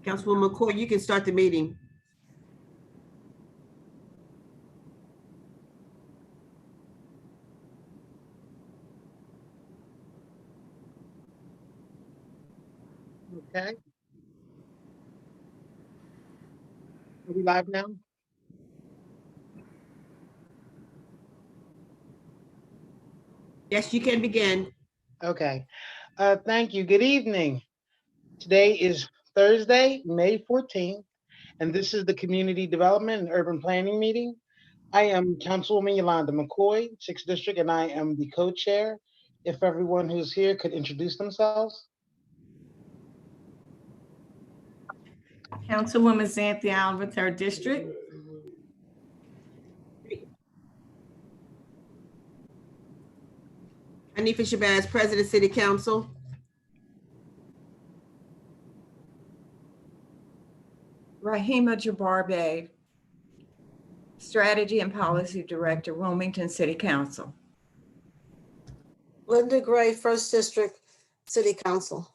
Councilwoman McCoy, you can start the meeting. Okay. Are we live now? Yes, you can begin. Okay. Thank you. Good evening. Today is Thursday, May 14th, and this is the Community Development and Urban Planning meeting. I am Councilwoman Yolanda McCoy, 6th District, and I am the co-chair. If everyone who's here could introduce themselves. Councilwoman Zanthia Oliver, 3rd District. Hanifa Shabazz, President, City Council. Rysheema Jabarbe, Strategy and Policy Director, Wilmington City Council. Linda Gray, 1st District, City Council.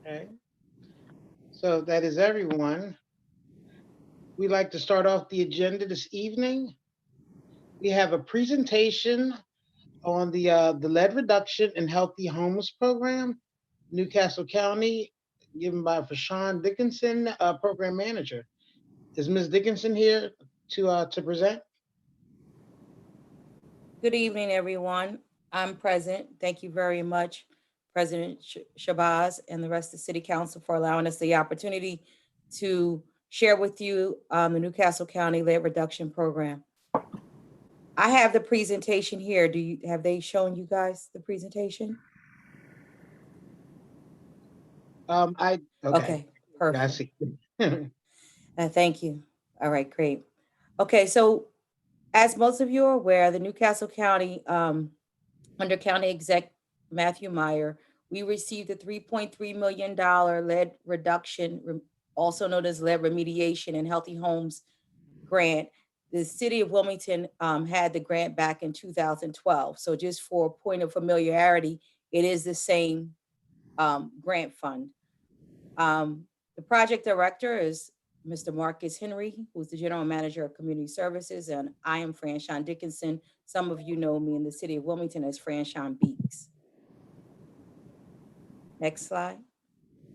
Okay. So that is everyone. We'd like to start off the agenda this evening. We have a presentation on the lead reduction and healthy homes program, Newcastle County, given by Franchon Dickinson, program manager. Is Ms. Dickinson here to present? Good evening, everyone. I'm present. Thank you very much, President Shabazz and the rest of the City Council for allowing us the opportunity to share with you the Newcastle County Lead Reduction Program. I have the presentation here. Have they shown you guys the presentation? Okay, perfect. I see. Thank you. All right, great. Okay, so as most of you are aware, the Newcastle County, under County Exec Matthew Meyer, we received a $3.3 million lead reduction, also known as lead remediation and healthy homes grant. The city of Wilmington had the grant back in 2012. So just for a point of familiarity, it is the same grant fund. The project director is Mr. Marcus Henry, who's the general manager of community services, and I am Franchon Dickinson. Some of you know me in the city of Wilmington as Franchon Beeks. Next slide.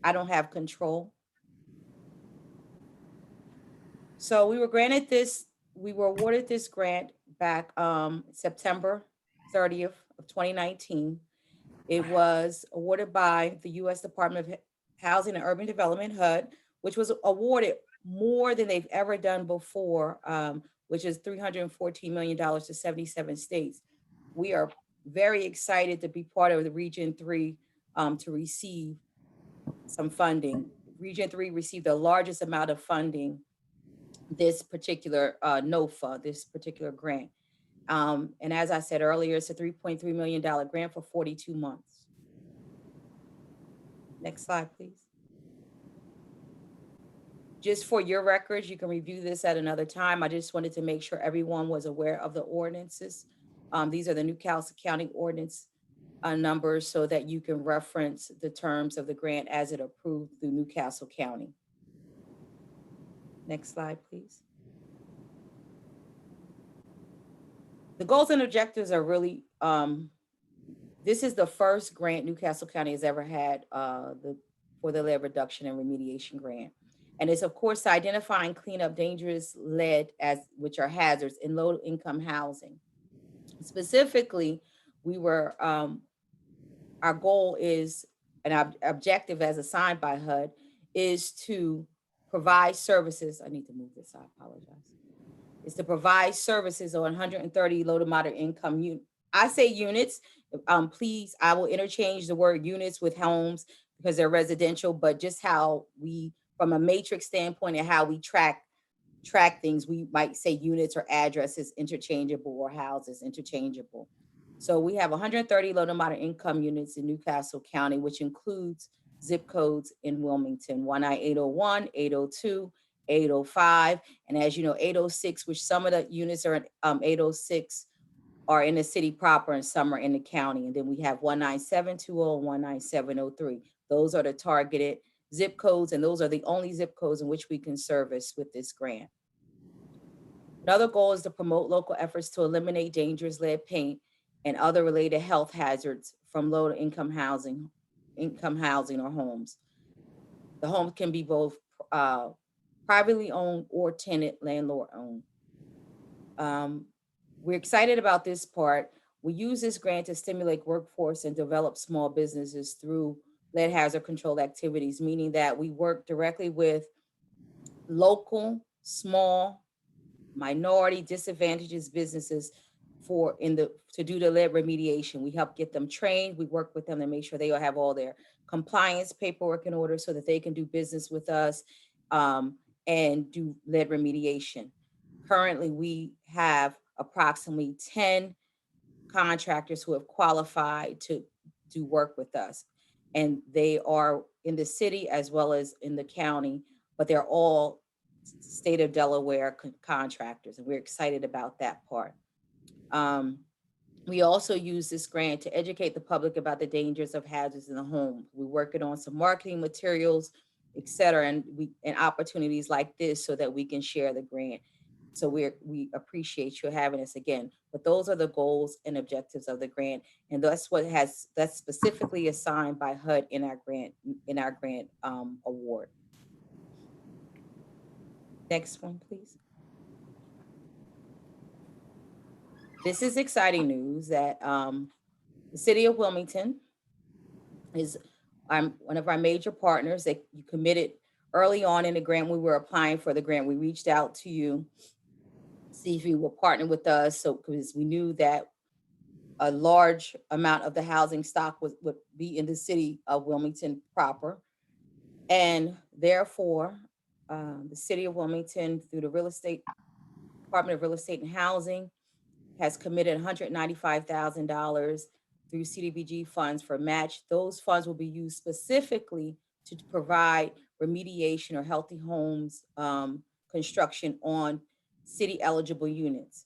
I don't have control. So we were awarded this grant back September 30th of 2019. It was awarded by the U.S. Department of Housing and Urban Development, HUD, which was awarded more than they've ever done before, which is $314 million to 77 states. We are very excited to be part of the Region 3 to receive some funding. Region 3 received the largest amount of funding this particular NOFA, this particular grant. And as I said earlier, it's a $3.3 million grant for 42 months. Next slide, please. Just for your records, you can review this at another time. I just wanted to make sure everyone was aware of the ordinances. These are the Newcastle County ordinance numbers so that you can reference the terms of the grant as it approved through Newcastle County. Next slide, please. The goals and objectives are really, this is the first grant Newcastle County has ever had for the lead reduction and remediation grant. And it's, of course, to identify and clean up dangerous lead, which are hazards in low-income housing. Specifically, our goal is, and our objective as assigned by HUD, is to provide services. I need to move this, I apologize. Is to provide services on 130 low to moderate income units. I say units, please, I will interchange the word units with homes because they're residential, but just how we, from a matrix standpoint and how we track things, we might say units or addresses interchangeable or houses interchangeable. So we have 130 low to moderate income units in Newcastle County, which includes zip codes in Wilmington, 19801, 802, 805. And as you know, 806, which some of the units are in 806 are in the city proper and some are in the county. And then we have 19720 and 19703. Those are the targeted zip codes, and those are the only zip codes in which we can service with this grant. Another goal is to promote local efforts to eliminate dangerous lead paint and other related health hazards from low-income housing or homes. The home can be both privately owned or tenant landlord owned. We're excited about this part. We use this grant to stimulate workforce and develop small businesses through lead hazard control activities, meaning that we work directly with local, small, minority, disadvantaged businesses to do the lead remediation. We help get them trained. We work with them to make sure they have all their compliance paperwork in order so that they can do business with us and do lead remediation. Currently, we have approximately 10 contractors who have qualified to do work with us. And they are in the city as well as in the county, but they're all state of Delaware contractors, and we're excited about that part. We also use this grant to educate the public about the dangers of hazards in the home. We're working on some marketing materials, et cetera, and opportunities like this so that we can share the grant. So we appreciate you having us again. But those are the goals and objectives of the grant, and that's specifically assigned by HUD in our grant award. Next one, please. This is exciting news that the city of Wilmington is one of our major partners. That you committed early on in the grant. We were applying for the grant. We reached out to you, see if you will partner with us. So because we knew that a large amount of the housing stock would be in the city of Wilmington proper. And therefore, the city of Wilmington, through the Department of Real Estate and Housing, has committed $195,000 through CDBG funds for match. Those funds will be used specifically to provide remediation or healthy homes construction on city eligible units.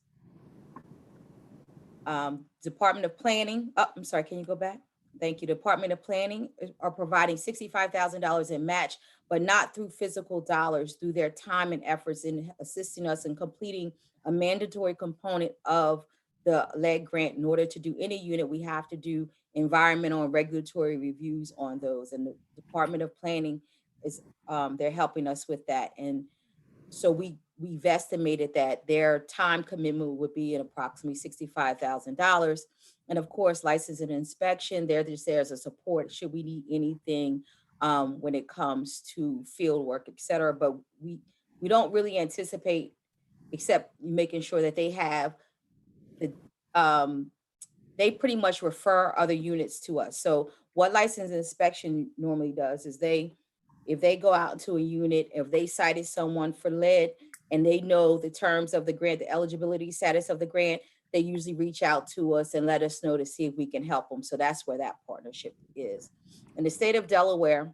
Department of Planning, I'm sorry, can you go back? Thank you. Department of Planning are providing $65,000 in match, but not through physical dollars, through their time and efforts in assisting us in completing a mandatory component of the lead grant. In order to do any unit, we have to do environmental and regulatory reviews on those. And the Department of Planning is, they're helping us with that. And so we've estimated that their time commitment would be at approximately $65,000. And of course, license and inspection, they're just there as a support should we need anything when it comes to field work, et cetera. But we don't really anticipate, except making sure that they have they pretty much refer other units to us. So what license and inspection normally does is if they go out into a unit, if they cited someone for lead and they know the terms of the grant, the eligibility status of the grant, they usually reach out to us and let us know to see if we can help them. So that's where that partnership is. In the state of Delaware,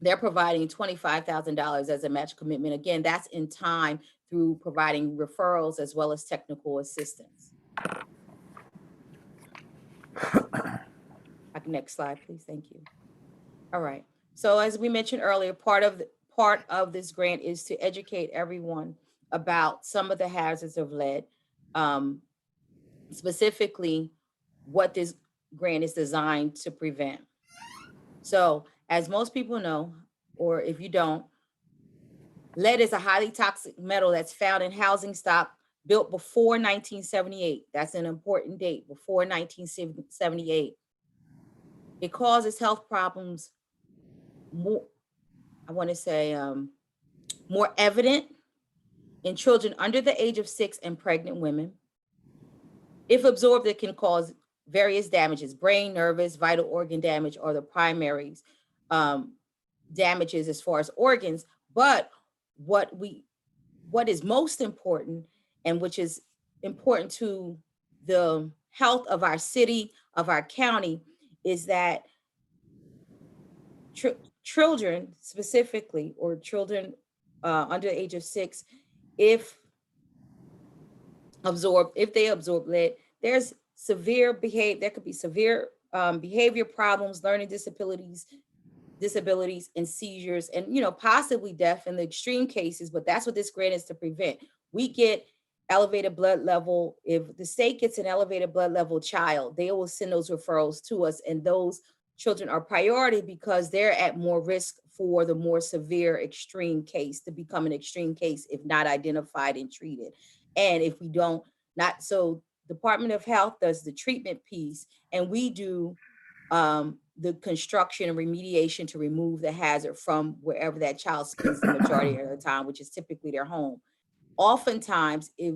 they're providing $25,000 as a match commitment. Again, that's in time through providing referrals as well as technical assistance. Next slide, please. Thank you. All right. So as we mentioned earlier, part of this grant is to educate everyone about some of the hazards of lead, specifically what this grant is designed to prevent. So as most people know, or if you don't, lead is a highly toxic metal that's found in housing stock built before 1978. That's an important date, before 1978. It causes health problems more, I want to say, more evident in children under the age of 6 and pregnant women. If absorbed, it can cause various damages, brain, nervous, vital organ damage, or the primaries damages as far as organs. But what is most important, and which is important to the health of our city, of our county, is that children specifically, or children under the age of 6, if they absorb lead, there's there could be severe behavior problems, learning disabilities, and seizures, and possibly death in the extreme cases, but that's what this grant is to prevent. We get elevated blood level. If the state gets an elevated blood level child, they will send those referrals to us, and those children are priority because they're at more risk for the more severe extreme case to become an extreme case if not identified and treated. And if we don't, not so Department of Health does the treatment piece, and we do the construction and remediation to remove the hazard from wherever that child spends the majority of the time, which is typically their home. Oftentimes, if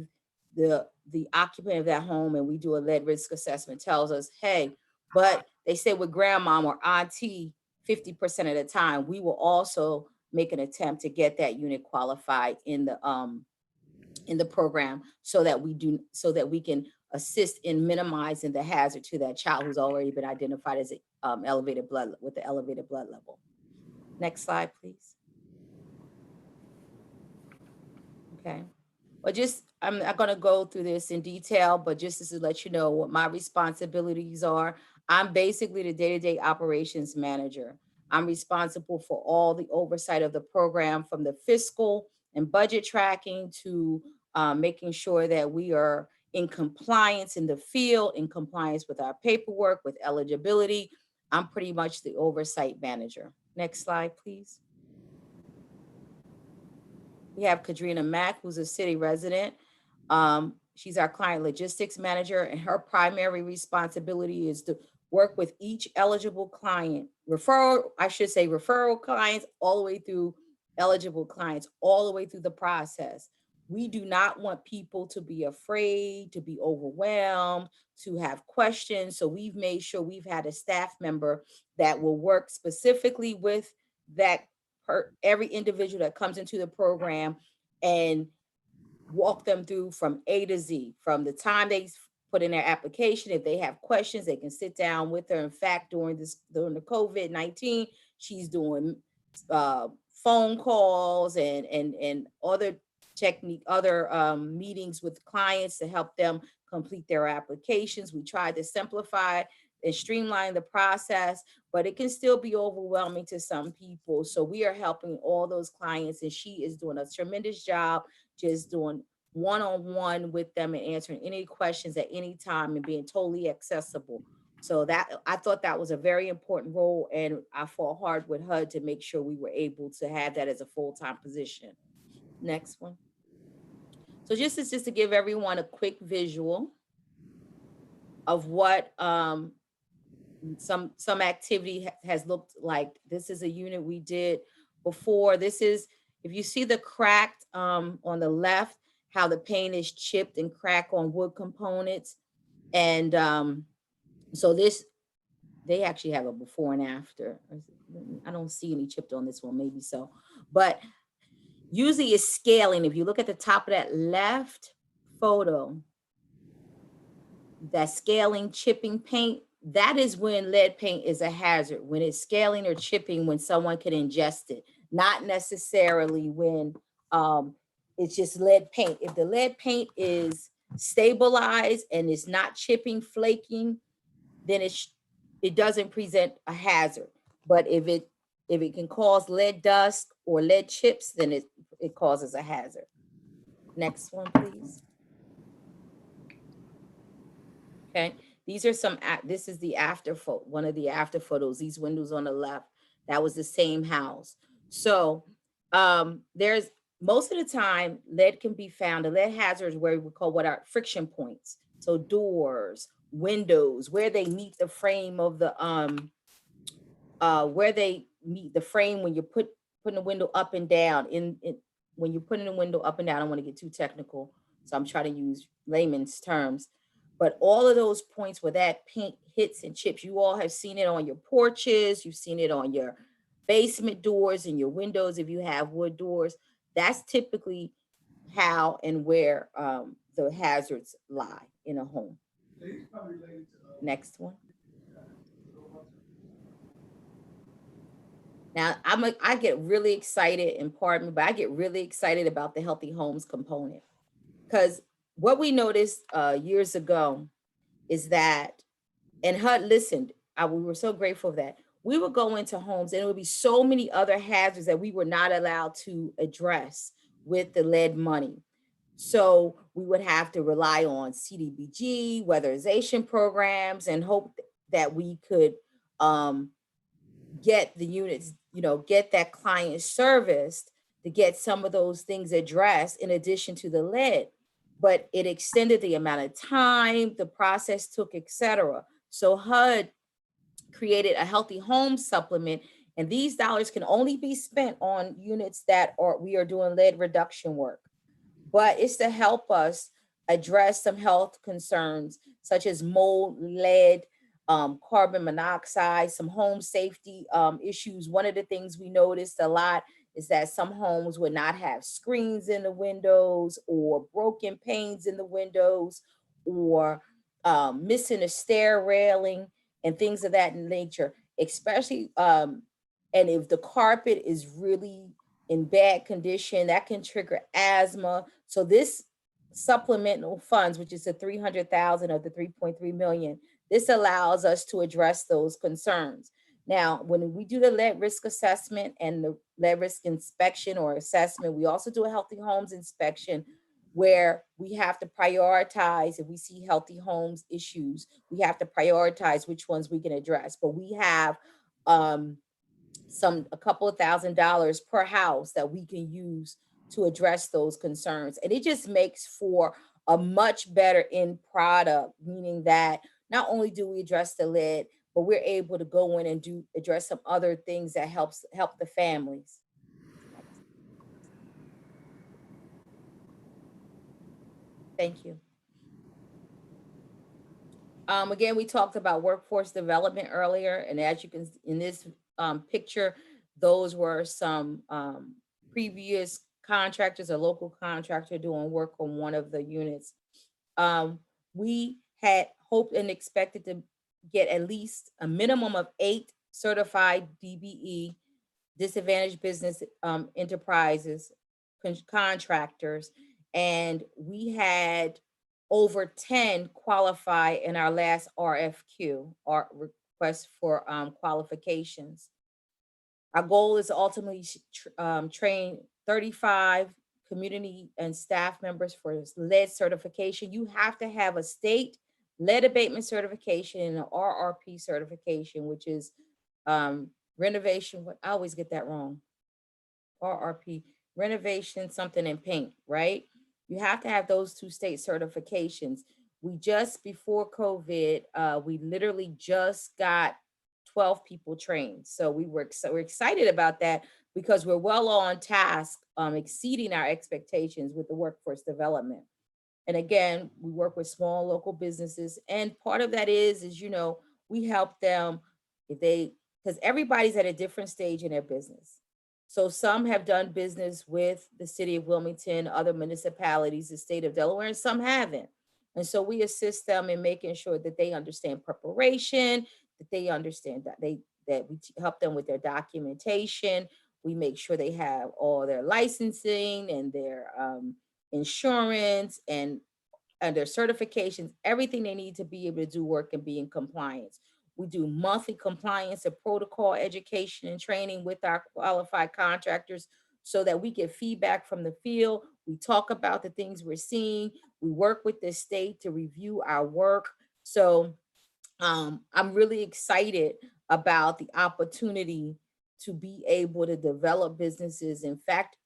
the occupant of that home, and we do a lead risk assessment, tells us, hey, but they stay with grandmom or auntie 50% of the time, we will also make an attempt to get that unit qualified in the program so that we can assist in minimizing the hazard to that child who's already been identified as elevated blood level. Next slide, please. Okay. Well, I'm not going to go through this in detail, but just to let you know what my responsibilities are. I'm basically the day-to-day operations manager. I'm responsible for all the oversight of the program, from the fiscal and budget tracking to making sure that we are in compliance in the field, in compliance with our paperwork, with eligibility. I'm pretty much the oversight manager. Next slide, please. We have Kadrina Mack, who's a city resident. She's our client logistics manager, and her primary responsibility is to work with each eligible client, referral clients, all the way through eligible clients, all the way through the process. We do not want people to be afraid, to be overwhelmed, to have questions. So we've made sure we've had a staff member that will work specifically with every individual that comes into the program and walk them through from A to Z, from the time they put in their application. If they have questions, they can sit down with her. In fact, during the COVID-19, she's doing phone calls and other meetings with clients to help them complete their applications. We tried to simplify and streamline the process, but it can still be overwhelming to some people. So we are helping all those clients, and she is doing a tremendous job just doing one-on-one with them and answering any questions at any time and being totally accessible. So that, I thought that was a very important role, and I fought hard with HUD to make sure we were able to have that as a full-time position. Next one. So just to give everyone a quick visual of what some activity has looked like. This is a unit we did before. This is, if you see the cracked on the left, how the paint is chipped and cracked on wood components. And so they actually have a before and after. I don't see any chipped on this one, maybe so. But usually it's scaling. If you look at the top of that left photo, that scaling, chipping paint, that is when lead paint is a hazard, when it's scaling or chipping, when someone can ingest it, not necessarily when it's just lead paint. If the lead paint is stabilized and it's not chipping, flaking, then it doesn't present a hazard. But if it can cause lead dust or lead chips, then it causes a hazard. Next one, please. Okay, these are this is the after photo, one of the after photos, these windows on the left, that was the same house. So there's, most of the time, lead can be found, the lead hazards where we call what are friction points. So doors, windows, where they meet the frame of the, where they meet the frame when you're putting the window up and down. When you're putting the window up and down, I don't want to get too technical, so I'm trying to use layman's terms. But all of those points where that paint hits and chips, you all have seen it on your porches, you've seen it on your basement doors and your windows if you have wood doors. That's typically how and where the hazards lie in a home. Next one. Now, I get really excited, and pardon me, but I get really excited about the healthy homes component, because what we noticed years ago is that, and HUD listened, we were so grateful for that. We would go into homes and it would be so many other hazards that we were not allowed to address with the lead money. So we would have to rely on CDBG, weatherization programs, and hope that we could get the units, get that client serviced to get some of those things addressed in addition to the lead. But it extended the amount of time the process took, etc. So HUD created a healthy home supplement, and these dollars can only be spent on units that we are doing lead reduction work. But it's to help us address some health concerns such as mold, lead, carbon monoxide, some home safety issues. One of the things we noticed a lot is that some homes would not have screens in the windows, or broken panes in the windows, or missing a stair railing and things of that nature, especially, and if the carpet is really in bad condition, that can trigger asthma. So this supplemental funds, which is the 300,000 of the 3.3 million, this allows us to address those concerns. Now, when we do the lead risk assessment and the lead risk inspection or assessment, we also do a healthy homes inspection, where we have to prioritize. If we see healthy homes issues, we have to prioritize which ones we can address. But we have a couple of $1,000s per house that we can use to address those concerns. And it just makes for a much better end product, meaning that not only do we address the lead, but we're able to go in and address some other things that help the families. Thank you. Again, we talked about workforce development earlier, and as you can in this picture, those were some previous contractors, a local contractor doing work on one of the units. We had hoped and expected to get at least a minimum of 8 certified DBE, disadvantaged business enterprises, contractors, and we had over 10 qualify in our last RFQ, our request for qualifications. Our goal is to ultimately train 35 community and staff members for lead certification. You have to have a state lead abatement certification and an RRP certification, which is renovation. I always get that wrong. RRP, renovation, something in paint, right? You have to have those 2 state certifications. We just, before COVID, we literally just got 12 people trained. So we're excited about that, because we're well on task, exceeding our expectations with the workforce development. And again, we work with small local businesses. And part of that is, we help them because everybody's at a different stage in their business. So some have done business with the city of Wilmington, other municipalities, the state of Delaware, and some haven't. And so we assist them in making sure that they understand preparation, that they understand that we help them with their documentation. We make sure they have all their licensing and their insurance and their certifications, everything they need to be able to do work and be in compliance. We do monthly compliance and protocol education and training with our qualified contractors so that we get feedback from the field. We talk about the things we're seeing. We work with the state to review our work. So I'm really excited about the opportunity to be able to develop businesses. In fact,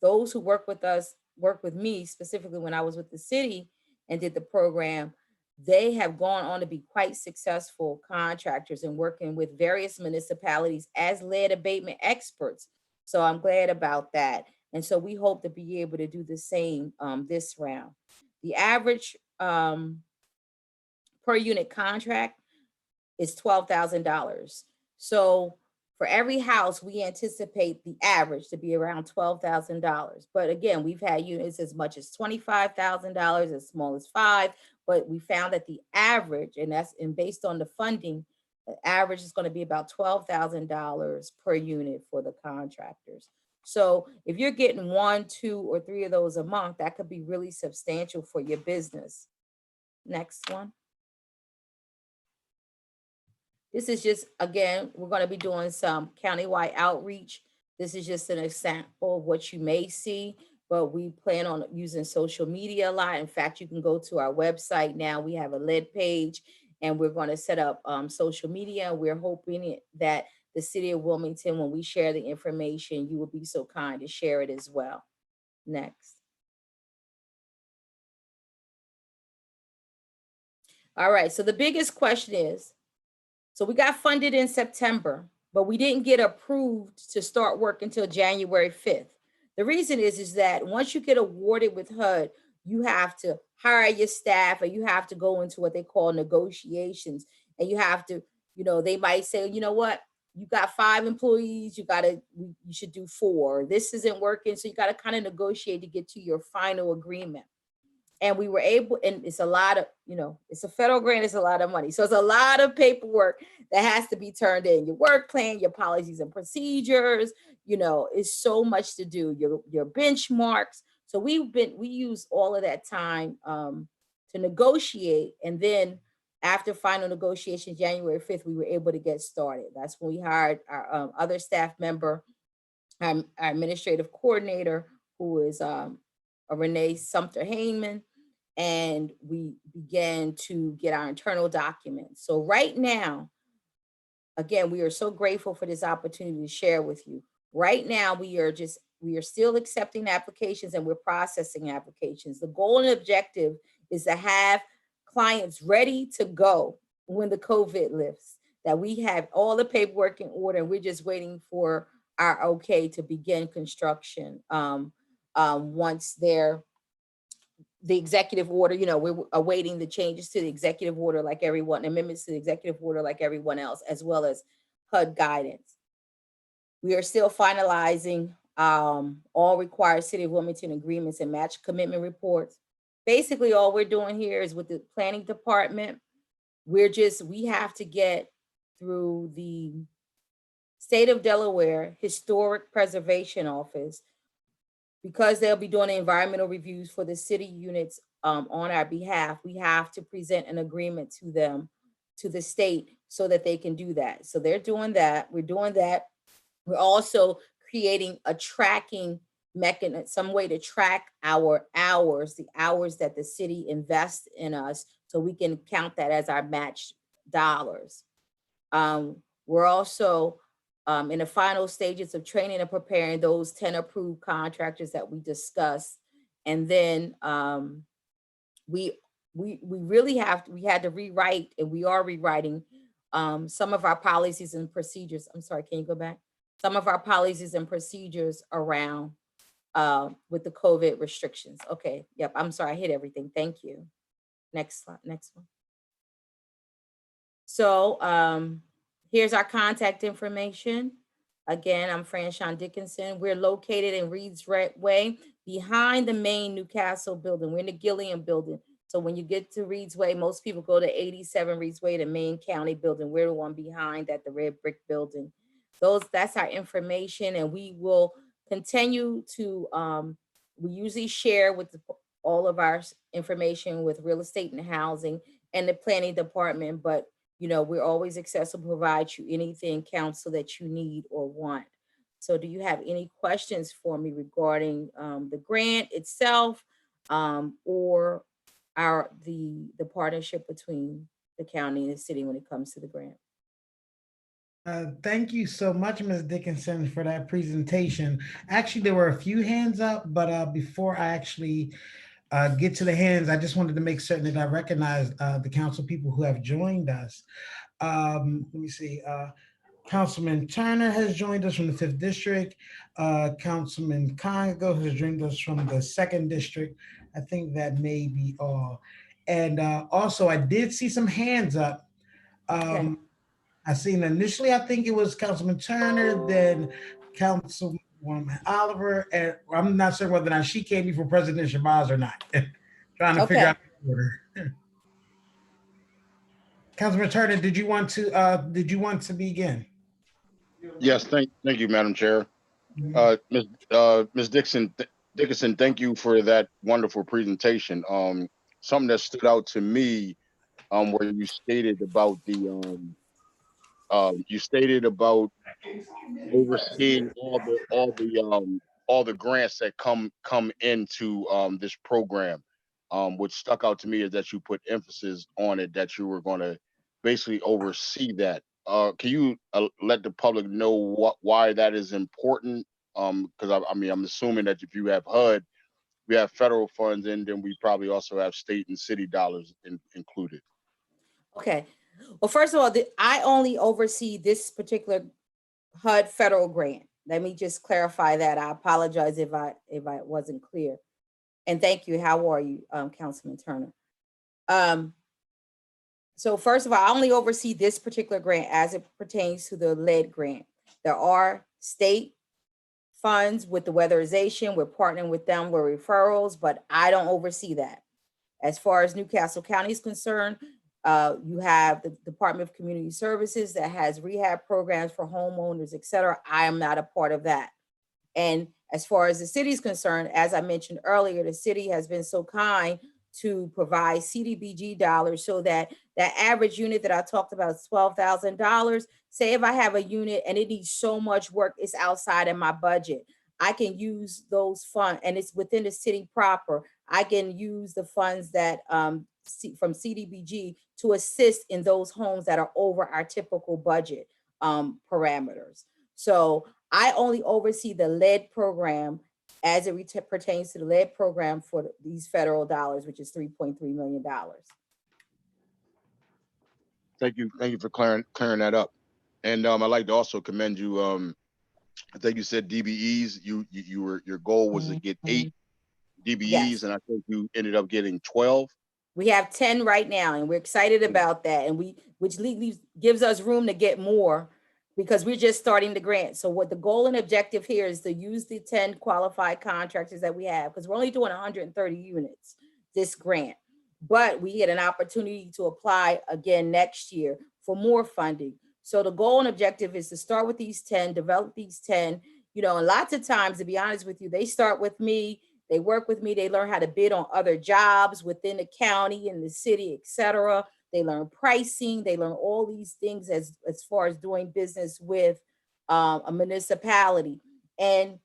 those who work with us, work with me specifically when I was with the city and did the program, they have gone on to be quite successful contractors and working with various municipalities as lead abatement experts. So I'm glad about that. And so we hope to be able to do the same this round. The average per unit contract is $12,000. So for every house, we anticipate the average to be around $12,000. But again, we've had units as much as $25,000, as small as $5,000. But we found that the average, and based on the funding, the average is going to be about $12,000 per unit for the contractors. So if you're getting 1, 2, or 3 of those a month, that could be really substantial for your business. Next one. This is just, again, we're going to be doing some countywide outreach. This is just an example of what you may see, but we plan on using social media a lot. In fact, you can go to our website now. We have a lead page, and we're going to set up social media. We're hoping that the city of Wilmington, when we share the information, you will be so kind to share it as well. Next. All right, so the biggest question is, so we got funded in September, but we didn't get approved to start work until January 5th. The reason is that once you get awarded with HUD, you have to hire your staff, and you have to go into what they call negotiations. And you have to, they might say, you know what, you got 5 employees, you should do 4. This isn't working. So you got to kind of negotiate to get to your final agreement. And we were able, and it's a lot of, it's a federal grant, it's a lot of money. So it's a lot of paperwork that has to be turned in. Your work plan, your policies and procedures, it's so much to do, your benchmarks. So we use all of that time to negotiate. And then after final negotiation, January 5th, we were able to get started. That's when we hired our other staff member, our administrative coordinator, who is Renee Sumter-Hayman, and we began to get our internal documents. So right now, again, we are so grateful for this opportunity to share with you. Right now, we are still accepting applications, and we're processing applications. The goal and objective is to have clients ready to go when the COVID lifts, that we have all the paperwork in order, and we're just waiting for our okay to begin construction. Once the executive order, we're awaiting the changes to the executive order like everyone, amendments to the executive order like everyone else, as well as HUD guidance. We are still finalizing all required City of Wilmington agreements and match commitment reports. Basically, all we're doing here is with the planning department, we have to get through the State of Delaware Historic Preservation Office, because they'll be doing the environmental reviews for the city units on our behalf. We have to present an agreement to them, to the state, so that they can do that. So they're doing that. We're doing that. We're also creating a tracking mechanism, some way to track our hours, the hours that the city invests in us, so we can count that as our matched dollars. We're also in the final stages of training and preparing those 10 approved contractors that we discussed. And then we had to rewrite, and we are rewriting some of our policies and procedures. I'm sorry, can you go back? Some of our policies and procedures around with the COVID restrictions. Okay, yep, I'm sorry, I hit everything. Thank you. Next slide, next one. So here's our contact information. Again, I'm Franchon Dickinson. We're located in Reed's Way, behind the main Newcastle building. We're in the Gilliam building. So when you get to Reed's Way, most people go to 87 Reed's Way, the main county building. We're the one behind that, the red brick building. That's our information, and we will continue to, we usually share with all of our information with real estate and housing and the planning department, but we're always accessible to provide you anything, counsel, that you need or want. So do you have any questions for me regarding the grant itself or the partnership between the county and the city when it comes to the grant? Thank you so much, Ms. Dickinson, for that presentation. Actually, there were a few hands up, but before I actually get to the hands, I just wanted to make certain that I recognize the council people who have joined us. Let me see. Councilman Turner has joined us from the 5th District. Councilman Congo has joined us from the 2nd District. I think that may be all. And also, I did see some hands up. Okay. I seen initially, I think it was Councilman Turner, then Councilwoman Oliver, and I'm not sure whether or not she came before President Shabazz or not. Trying to figure out the order. Councilman Turner, did you want to begin? Yes, thank you, Madam Chair. Ms. Dickinson, thank you for that wonderful presentation. Something that stood out to me, where you stated about the You stated about overseeing all the grants that come into this program. What stuck out to me is that you put emphasis on it, that you were going to basically oversee that. Can you let the public know why that is important? Because I mean, I'm assuming that if you have HUD, we have federal funds, and then we probably also have state and city dollars included. Okay. Well, first of all, I only oversee this particular HUD federal grant. Let me just clarify that. I apologize if I wasn't clear. And thank you. How are you, Councilman Turner? So first of all, I only oversee this particular grant as it pertains to the lead grant. There are state funds with the weatherization. We're partnering with them with referrals, but I don't oversee that. As far as Newcastle County is concerned, you have the Department of Community Services that has rehab programs for homeowners, et cetera. I am not a part of that. And as far as the city is concerned, as I mentioned earlier, the city has been so kind to provide CDBG dollars so that that average unit that I talked about is $12,000. Say if I have a unit and it needs so much work, it's outside of my budget. I can use those funds, and it's within the city proper. I can use the funds that from CDBG to assist in those homes that are over our typical budget parameters. So I only oversee the lead program as it pertains to the lead program for these federal dollars, which is $3.3 million. Thank you for clearing that up. And I'd like to also commend you. I think you said DBEs. Your goal was to get 8 DBEs, Yes. and I think you ended up getting 12. We have 10 right now, and we're excited about that. And which gives us room to get more because we're just starting the grant. So what the goal and objective here is to use the 10 qualified contractors that we have, because we're only doing 130 units this grant, but we get an opportunity to apply again next year for more funding. So the goal and objective is to start with these 10, develop these 10, and lots of times, to be honest with you, they start with me. They work with me. They learn how to bid on other jobs within the county and the city, et cetera. They learn pricing. They learn all these things as far as doing business with a municipality. And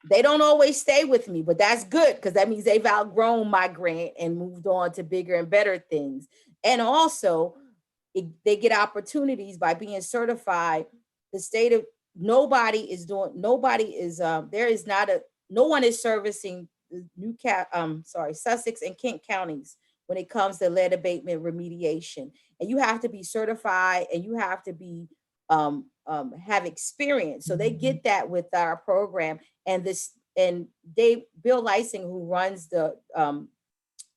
they don't always stay with me, but that's good because that means they've outgrown my grant and moved on to bigger and better things. And also, they get opportunities by being certified. The state of no one is servicing Sussex and Kent counties when it comes to lead abatement remediation. And you have to be certified and you have to be have experience. So they get that with our program. And Bill Lysing, who runs the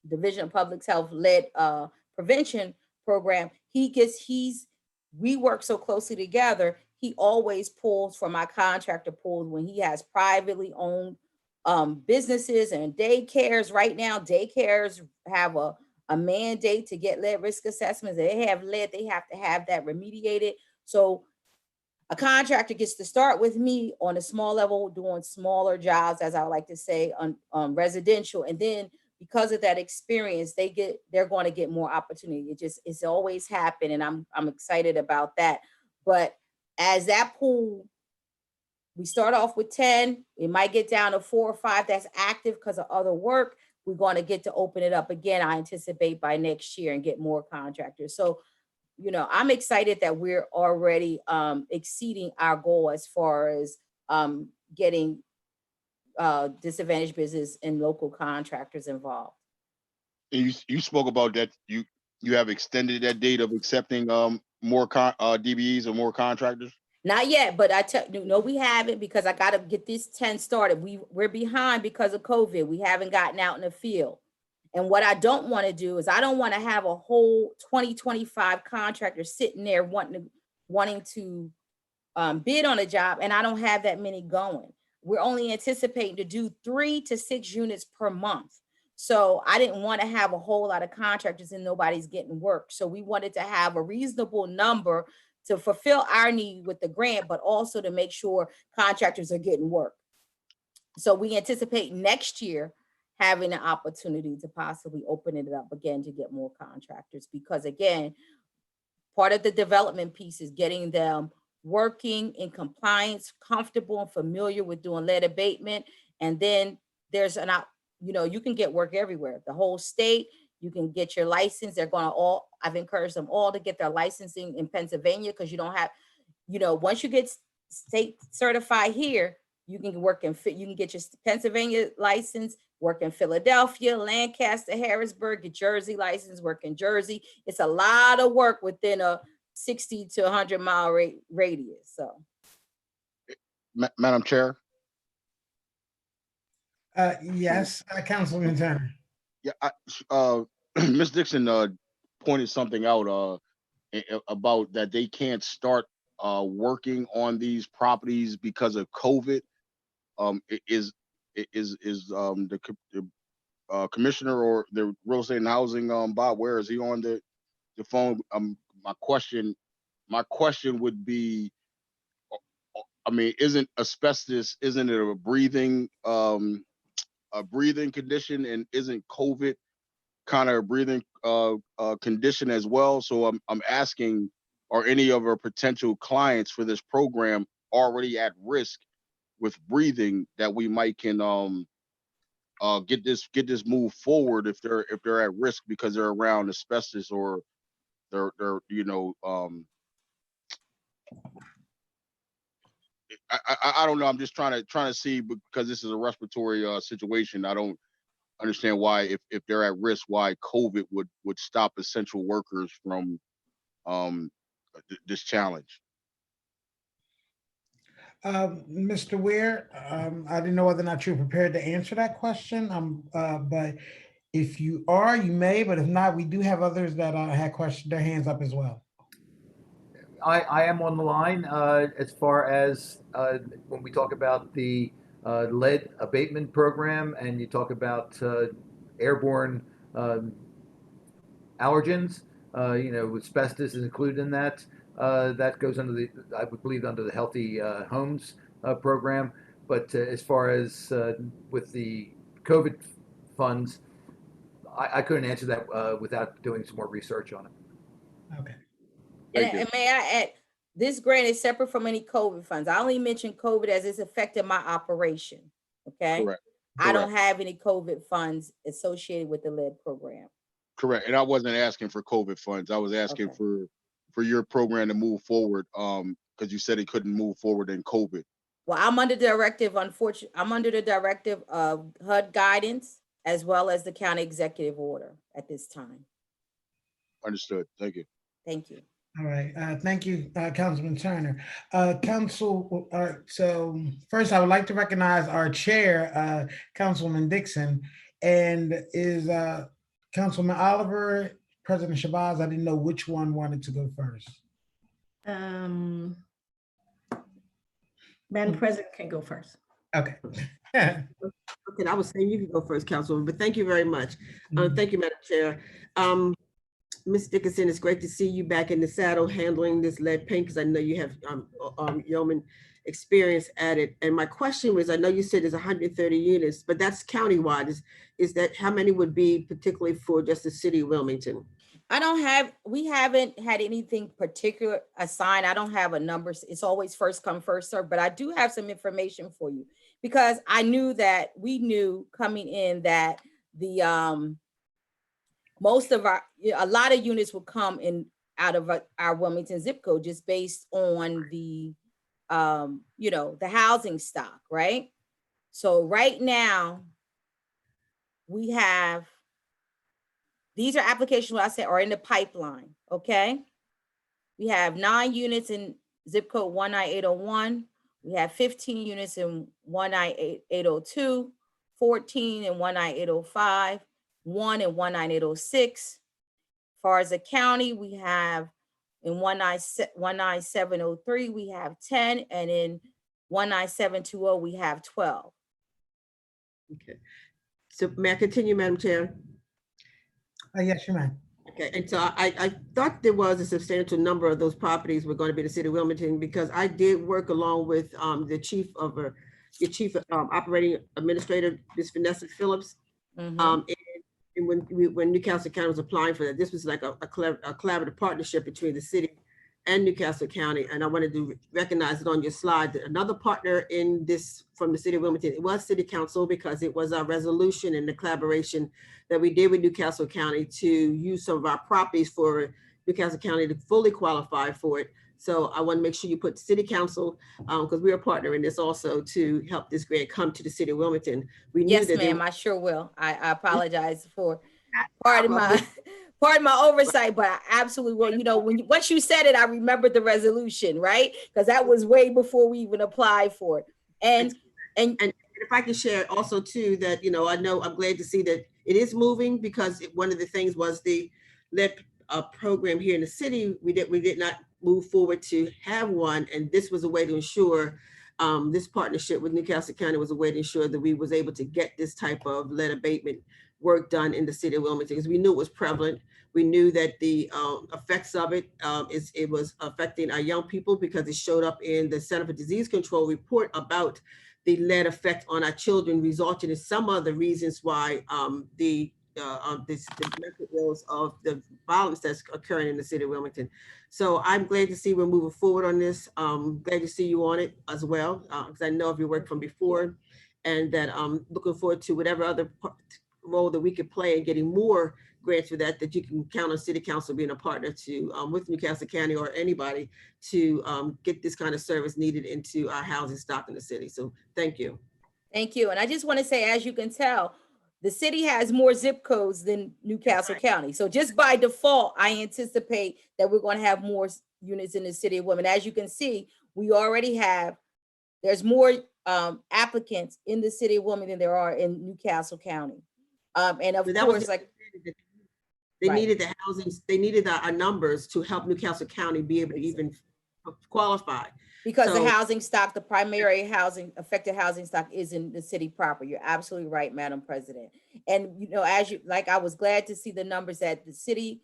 Division of Public Health lead prevention program, we work so closely together. He always pulls from my contractor pool when he has privately owned businesses and daycares. Right now, daycares have a mandate to get lead risk assessments. They have lead, they have to have that remediated. So a contractor gets to start with me on a small level, doing smaller jobs, as I like to say, on residential. And then because of that experience, they're going to get more opportunity. It's always happened, and I'm excited about that. But as that pool, we start off with 10, it might get down to 4 or 5 that's active because of other work. We're going to get to open it up again, I anticipate, by next year and get more contractors. So, I'm excited that we're already exceeding our goal as far as getting disadvantaged business and local contractors involved. And you spoke about that. You have extended that date of accepting more DBEs or more contractors. Not yet, but no, we haven't, because I got to get these 10 started. We're behind because of COVID. We haven't gotten out in the field. And what I don't want to do is I don't want to have a whole 2025 contractor sitting there wanting to bid on a job, and I don't have that many going. We're only anticipating to do 3 to 6 units per month. So I didn't want to have a whole lot of contractors and nobody's getting work. So we wanted to have a reasonable number to fulfill our need with the grant, but also to make sure contractors are getting work. So we anticipate next year having an opportunity to possibly open it up again to get more contractors, because again, Part of the development piece is getting them working in compliance, comfortable and familiar with doing lead abatement. And then there's you can get work everywhere, the whole state. You can get your license. I've encouraged them all to get their licensing in Pennsylvania, because you don't have, once you get state certified here, you can get your Pennsylvania license, work in Philadelphia, Lancaster, Harrisburg, get Jersey license, work in Jersey. It's a lot of work within a 60 to 100 mile radius. So, Madam Chair. Yes, Councilman Turner. Yeah, Ms. Dixon pointed something out about that they can't start working on these properties because of COVID. Is the commissioner or the real estate and housing Bob Ware, is he on the phone? My question would be, I mean, isn't asbestos, isn't it a breathing condition, and isn't COVID kind of a breathing condition as well? So I'm asking, are any of our potential clients for this program already at risk with breathing, that we might can get this move forward if they're at risk because they're around asbestos, or they're I don't know. I'm just trying to see, because this is a respiratory situation. I don't understand why, if they're at risk, why COVID would stop essential workers from this challenge. Mr. Ware, I didn't know whether or not you were prepared to answer that question. But if you are, you may, but if not, we do have others that had their hands up as well. I am on the line as far as when we talk about the lead abatement program, and you talk about airborne allergens. Asbestos is included in that. That goes under I would believe, under the Healthy Homes program. But as far as with the COVID funds, I couldn't answer that without doing some more research on it. Okay. And may I add, this grant is separate from any COVID funds. I only mentioned COVID as it's affected my operation. Okay. Correct. I don't have any COVID funds associated with the lead program. Correct. And I wasn't asking for COVID funds. I was asking for your program to move forward, because you said it couldn't move forward in COVID. Well, I'm under directive, I'm under the directive of HUD guidance, as well as the county executive order at this time. Understood. Thank you. Thank you. All right. Thank you, Councilman Turner. Council, so first I would like to recognize our chair, Councilman Dixon, and is Councilman Oliver, President Shabazz. I didn't know which one wanted to go first. Madam President can go first. Okay. Okay, I was saying you can go first, Councilwoman, but thank you very much. Thank you, Madam Chair. Ms. Dickinson, it's great to see you back in the saddle handling this lead paint, because I know you have yeoman experience at it. And my question was, I know you said there's 130 units, but that's countywide. Is that, how many would be particularly for just the city of Wilmington? We haven't had anything particular assigned. I don't have a number. It's always first come, first serve, but I do have some information for you, because we knew coming in that the, a lot of units will come in out of our Wilmington zip code, just based on the, the housing stock, right? So right now we have, these are applications, what I said, are in the pipeline, okay? We have 9 units in zip code 19801. We have 15 units in 19802, 14 in 19805, 1 in 19806. As far as the county, we have in 19703, we have 10, and in 19720, we have 12. Okay. So may I continue, Madam Chair? Yes, you may. Okay, and so I thought there was a substantial number of those properties were going to be the city of Wilmington, because I did work along with your chief operating administrator, Ms. Vanessa Phillips. And And when Newcastle County was applying for that, this was like a collaborative partnership between the city and Newcastle County. And I wanted to recognize it on your slide that another partner in this from the city of Wilmington, it was City Council, because it was our resolution and the collaboration that we did with Newcastle County to use some of our properties for Newcastle County to fully qualify for it. So I want to make sure you put City Council, because we're a partner in this also to help this grant come to the city of Wilmington. We knew Yes, that ma'am, I sure will. I apologize for pardon my oversight, but I absolutely will. You know, once you said it, I remembered the resolution, right? Because that was way before we even applied for it. And if I can share also too, that, you know, I'm glad to see that it is moving, because one of the things was the LEP program here in the city. We did not move forward to have one. And this was a way to ensure, this partnership with Newcastle County was a way to ensure that we was able to get this type of lead abatement work done in the city of Wilmington, because we knew it was prevalent. We knew that the effects of it, it was affecting our young people, because it showed up in the Center for Disease Control report about the lead effect on our children, resulting in some of the reasons why the mental ills of the violence that's occurring in the city of Wilmington. So I'm glad to see we're moving forward on this. Glad to see you on it as well, because I know of your work from before, and that I'm looking forward to whatever other role that we could play in getting more grants for that you can count on City Council being a partner to with Newcastle County or anybody to get this kind of service needed into our housing stock in the city. So thank you. thank you. And I just want to say, as you can tell, the city has more zip codes than Newcastle County. So just by default, I anticipate that we're going to have more units in the city of Wilmington. As you can see, we already have, there's more applicants in the city of Wilmington than there are in Newcastle County. And of course, like they right. needed the housing, they needed our numbers to help Newcastle County be able to even qualify. Because the housing stock, the primary housing, affected housing stock is in the city proper. You're absolutely right, Madam President. And, you know, as you, like, I was glad to see the numbers that the city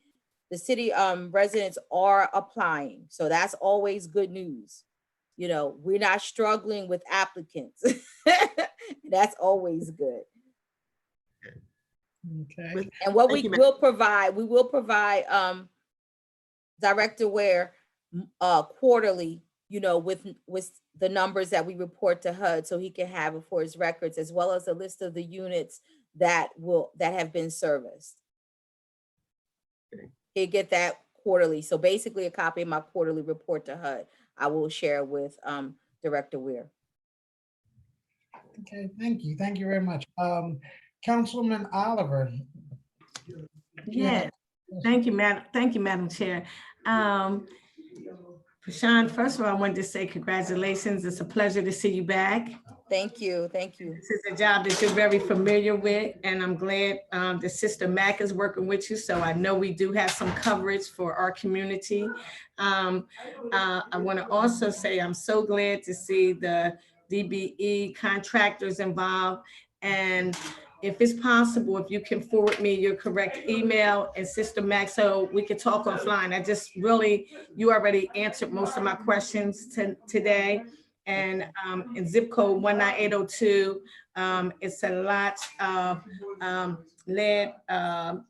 residents are applying. So that's always good news. You know, we're not struggling with applicants. That's always good. Okay. And what we will provide Director Ware quarterly, you know, with the numbers that we report to HUD, so he can have it for his records, as well as a list of the units that have been serviced. Okay. He'll get that quarterly. So basically a copy of my quarterly report to HUD, I will share with Director Ware. Okay, thank you. Thank you very much. Councilman Oliver. Yeah, thank you, Madam Chair. Franchon, first of all, I wanted to say congratulations. It's a pleasure to see you back. Thank you. Thank you. This is a job that you're very familiar with, and I'm glad that Sister Mac is working with you. So I know we do have some coverage for our community. I want to also say I'm so glad to see the DBE contractors involved. And if it's possible, if you can forward me your correct email and Sister Mac, so we could talk offline. I just really, you already answered most of my questions today. And in zip code 19802, it's a lot of lead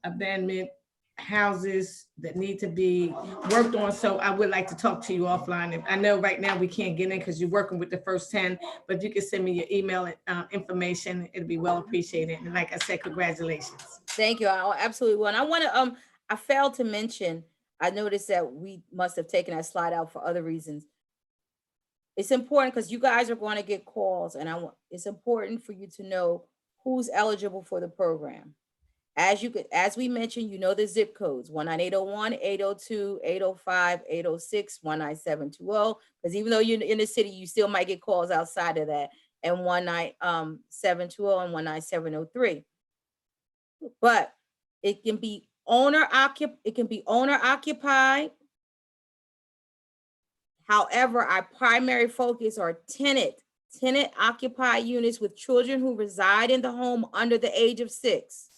abandonment houses that need to be worked on. So I would like to talk to you offline. I know right now we can't get in because you're working with the first 10, but if you can send me your email information, it'll be well appreciated. And like I said, congratulations. Thank you. I absolutely will. And I want to, I failed to mention, I noticed that we must have taken that slide out for other reasons. It's important because you guys are going to get calls, and it's important for you to know who's eligible for the program. As we mentioned, you know the zip codes 19801, 802, 805, 806, 19720. Because even though you're in the city, you still might get calls outside of that, and 19720 and 19703. But it can be owner occupied. However, our primary focus are tenant occupied units with children who reside in the home under the age of 6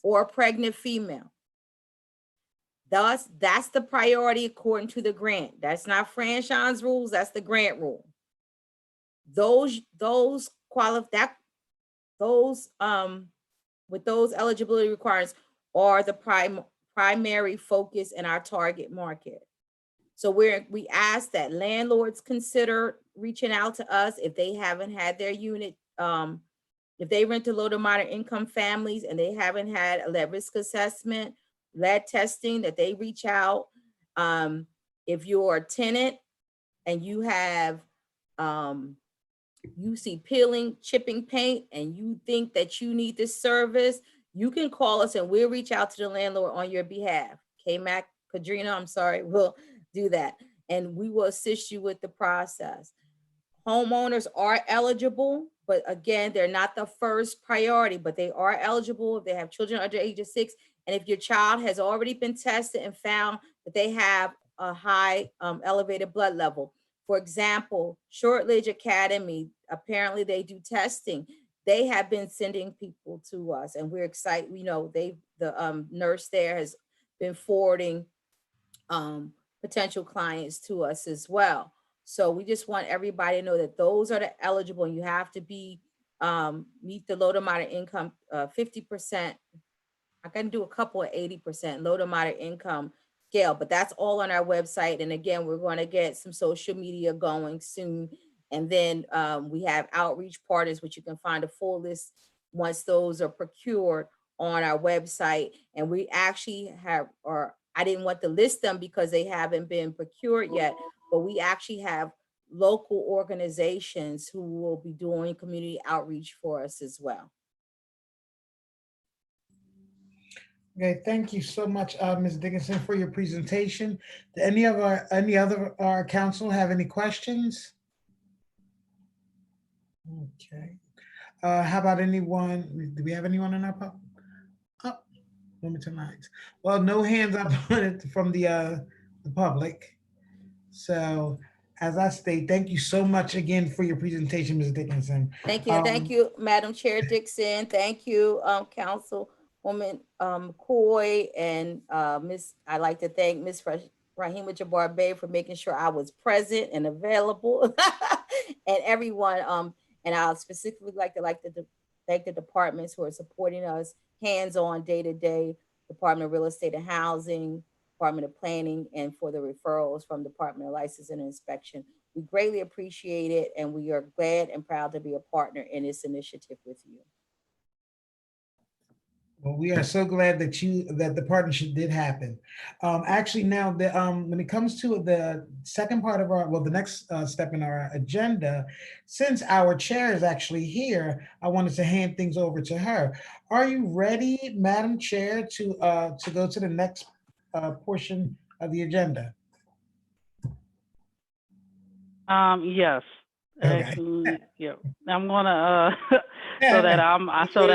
or a pregnant female. Thus, that's the priority according to the grant. That's not Franchon's rules, that's the grant rule. Those with those eligibility requirements are the primary focus in our target market. So we ask that landlords consider reaching out to us if they haven't had their unit, if they rent to low to moderate income families and they haven't had a lead risk assessment, lead testing, that they reach out. If you're a tenant and you have, you see peeling, chipping paint, and you think that you need this service, you can call us and we'll reach out to the landlord on your behalf. K-Mac, Kadrina, I'm sorry, we'll do that. And we will assist you with the process. Homeowners are eligible, but again, they're not the first priority, but they are eligible if they have children under age of 6. And if your child has already been tested and found that they have a high elevated blood level. For example, Shortridge Academy, apparently they do testing. They have been sending people to us and we're excited. We know the nurse there has been forwarding potential clients to us as well. So we just want everybody to know that those are the eligible, and you have to be meet the low to moderate income 50%. I can do a couple of 80% low to moderate income scale, but that's all on our website. And again, we're going to get some social media going soon. And then we have outreach partners, which you can find a full list once those are procured on our website. And we actually have, or I didn't want to list them because they haven't been procured yet, but we actually have local organizations who will be doing community outreach for us as well. Okay, thank you so much, Ms. Dickinson, for your presentation. Do any other council have any questions? Okay. How about anyone? Do we have anyone in our public? Oh, Wilmington Lights. Well, no hands up on it from the public. So, as I state, thank you so much again for your presentation, Ms. Dickinson. Thank you. Thank you, Madam Chair Dixon. Thank you, Councilwoman McCoy, and I'd like to thank Ms. Rysheema Jabbar-Bey for making sure I was present and available, and everyone. And I'll specifically like to thank the departments who are supporting us hands-on day-to-day, Department of Real Estate and Housing, Department of Planning, and for the referrals from Department of License and Inspection. We greatly appreciate it, and we are glad and proud to be a partner in this initiative with you. Well, we are so glad that the partnership did happen. Actually, now when it comes to the second part of the next step in our agenda, since our chair is actually here, I wanted to hand things over to her. Are you ready, Madam Chair, to go to the next portion of the agenda? Yes. Okay. Actually, yeah. I'm gonna so that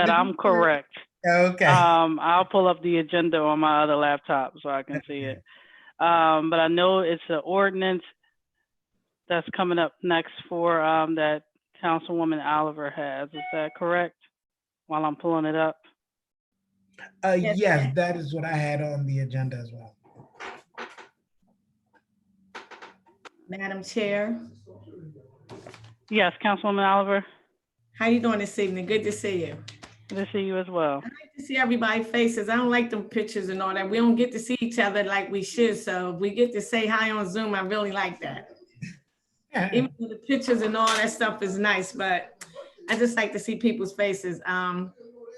I'm correct. Okay. I'll pull up the agenda on my other laptop so I can see it. But I know it's an ordinance that's coming up next for that Councilwoman Oliver has. Is that correct? While I'm pulling it up. Yes, that is what I had on the agenda as well. Madam Chair, Yes, Councilwoman Oliver. how you doing this evening? Good to see you. Good to see you as well. I like to see everybody's faces. I don't like them pictures and all that. We don't get to see each other like we should. So if we get to say hi on Zoom, I really like that. Even though the pictures and all that stuff is nice, but I just like to see people's faces.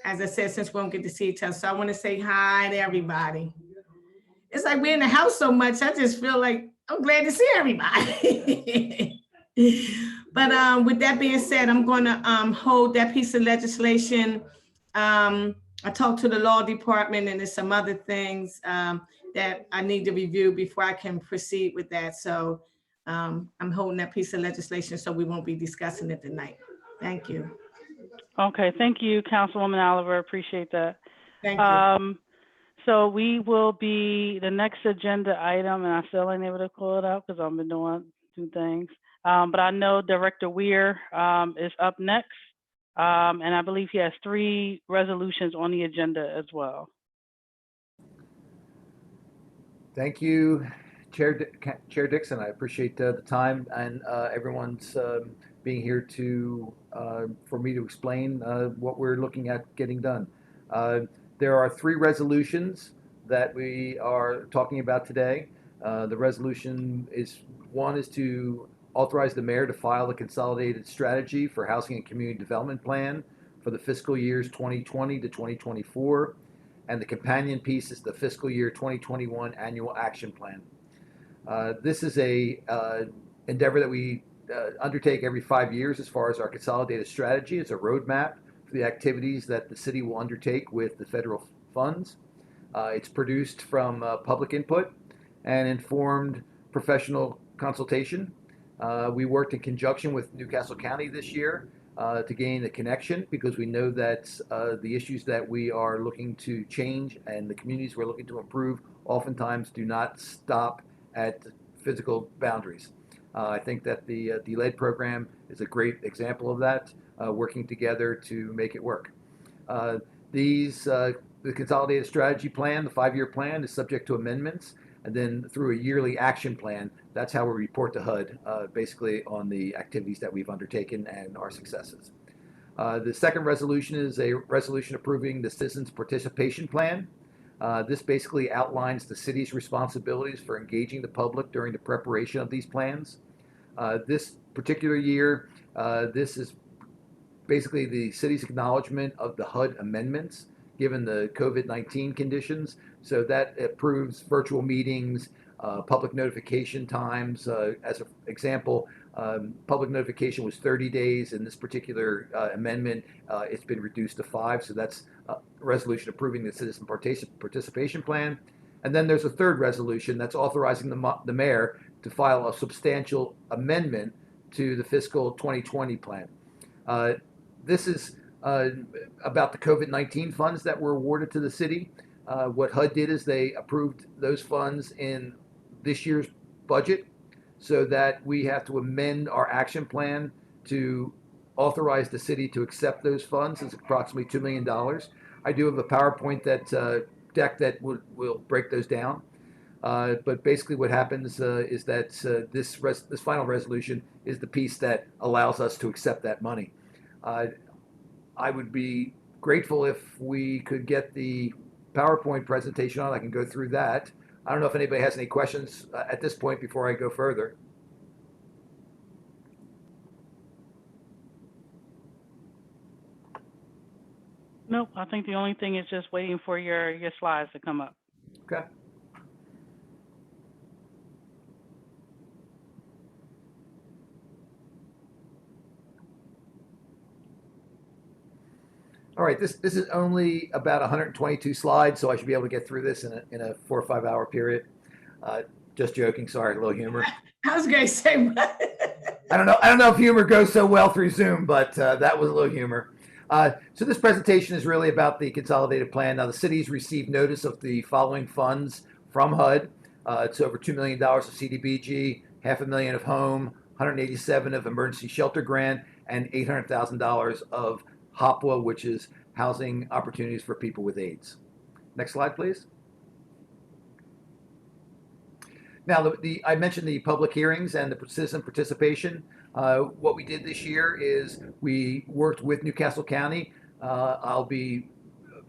As I said, since we don't get to see each other. So I want to say hi to everybody. It's like we're in the house so much. I just feel like I'm glad to see everybody. But with that being said, I'm going to hold that piece of legislation. I talked to the law department and there's some other things that I need to review before I can proceed with that. So I'm holding that piece of legislation so we won't be discussing it tonight. Thank you. Okay, thank you, Councilwoman Oliver. Appreciate that. Thank you. So we will be the next agenda item, and I still ain't able to pull it up because I've been doing two things. But I know Director Weir is up next, and I believe he has 3 resolutions on the agenda as well. Thank you, Chair Dixon. I appreciate the time and everyone's being here for me to explain what we're looking at getting done. There are 3 resolutions that we are talking about today. The resolution is, one is to authorize the mayor to file the consolidated strategy for housing and community development plan for the fiscal years 2020 to 2024. And the companion piece is the fiscal year 2021 annual action plan. This is a endeavor that we undertake every 5 years as far as our consolidated strategy. It's a roadmap for the activities that the city will undertake with the federal funds. It's produced from public input and informed professional consultation. We worked in conjunction with Newcastle County this year to gain the connection, because we know that the issues that we are looking to change and the communities we're looking to improve oftentimes do not stop at physical boundaries. I think that the DLED program is a great example of that, working together to make it work. The consolidated strategy plan, the 5-year plan, is subject to amendments, and then through a yearly action plan, that's how we report to HUD, basically on the activities that we've undertaken and our successes. The second resolution is a resolution approving the Citizens Participation Plan. This basically outlines the city's responsibilities for engaging the public during the preparation of these plans. This particular year, this is basically the city's acknowledgement of the HUD amendments given the COVID-19 conditions. So that approves virtual meetings, public notification times. As an example, public notification was 30 days. In this particular amendment, it's been reduced to 5. So that's a resolution approving the citizen participation plan. And then there's a third resolution that's authorizing the mayor to file a substantial amendment to the fiscal 2020 plan. This is about the COVID-19 funds that were awarded to the city. What HUD did is they approved those funds in this year's budget, so that we have to amend our action plan to authorize the city to accept those funds. It's approximately $2 million. I do have a PowerPoint deck that will break those down. But basically what happens is that this final resolution is the piece that allows us to accept that money. I would be grateful if we could get the PowerPoint presentation on. I can go through that. I don't know if anybody has any questions at this point before I go further. Nope, I think the only thing is just waiting for your slides to come up. Okay. All right, this is only about 122 slides, so I should be able to get through this in a 4 or 5 hour period. Just joking, sorry, a little humor. I was gonna say, what? I don't know if humor goes so well through Zoom, but that was a little humor. So this presentation is really about the consolidated plan. Now, the city's received notice of the following funds from HUD. It's over $2 million of CDBG, $500,000 of home, $187,000 of emergency shelter grant, and $800,000 of HOPWA, which is housing opportunities for people with AIDS. Next slide, please. Now, I mentioned the public hearings and the citizen participation. What we did this year is we worked with Newcastle County. I'll be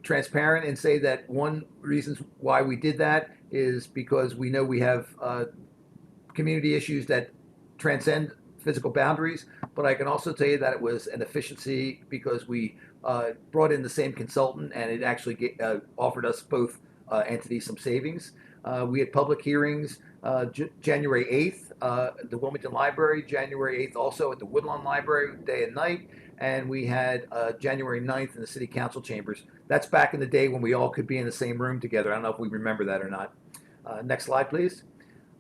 transparent and say that one reason why we did that is because we know we have community issues that transcend physical boundaries, but I can also tell you that it was an efficiency because we brought in the same consultant, and it actually offered us both entities some savings. We had public hearings January 8th at the Wilmington Library, January 8th also at the Woodlawn Library, day and night, and we had January 9th in the City Council chambers. That's back in the day when we all could be in the same room together. I don't know if we remember that or not. Next slide, please.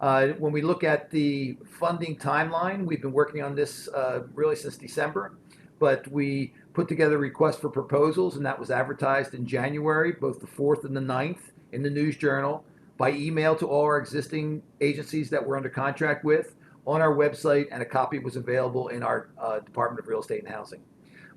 When we look at the funding timeline, we've been working on this really since December, but we put together a request for proposals, and that was advertised in January, both the 4th and the 9th in the News Journal, by email to all our existing agencies that we're under contract with, on our website, and a copy was available in our Department of Real Estate and Housing.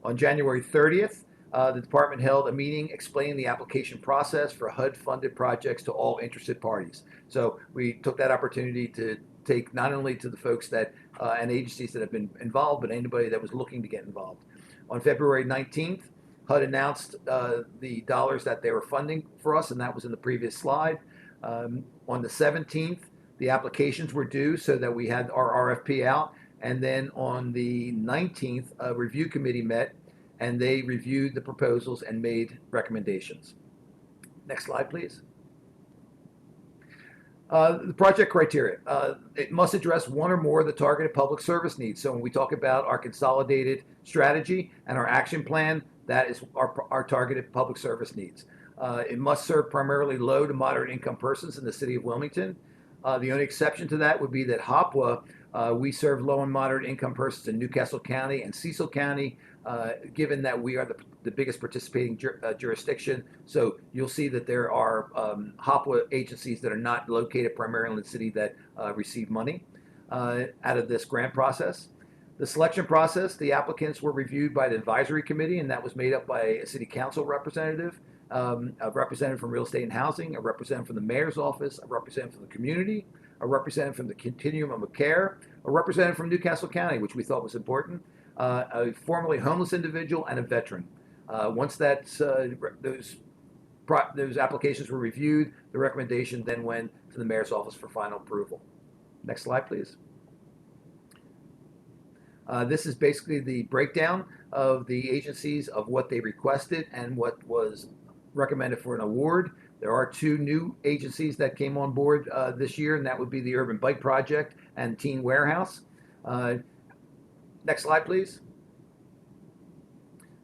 On January 30th, the department held a meeting explaining the application process for HUD-funded projects to all interested parties. So we took that opportunity to take not only to the folks that and agencies that have been involved, but anybody that was looking to get involved. On February 19th, HUD announced the dollars that they were funding for us, and that was in the previous slide. On the 17th, the applications were due so that we had our RFP out. And then on the 19th, a review committee met and they reviewed the proposals and made recommendations. Next slide, please. The project criteria. It must address one or more of the targeted public service needs. So when we talk about our consolidated strategy and our action plan, that is our targeted public service needs. It must serve primarily low to moderate income persons in the city of Wilmington. The only exception to that would be that HOPWA, we serve low and moderate income persons in Newcastle County and Cecil County, given that we are the biggest participating jurisdiction. So you'll see that there are HOPWA agencies that are not located primarily in the city that receive money out of this grant process. The selection process, the applicants were reviewed by the advisory committee, and that was made up by a city council representative, a representative from real estate and housing, a representative from the mayor's office, a representative from the community, a representative from the continuum of care, a representative from Newcastle County, which we thought was important, a formerly homeless individual, and a veteran. Once those applications were reviewed, the recommendation then went to the mayor's office for final approval. Next slide, please. This is basically the breakdown of the agencies of what they requested and what was recommended for an award. There are two new agencies that came on board this year, and that would be the Urban Bike Project and Teen Warehouse. Next slide, please.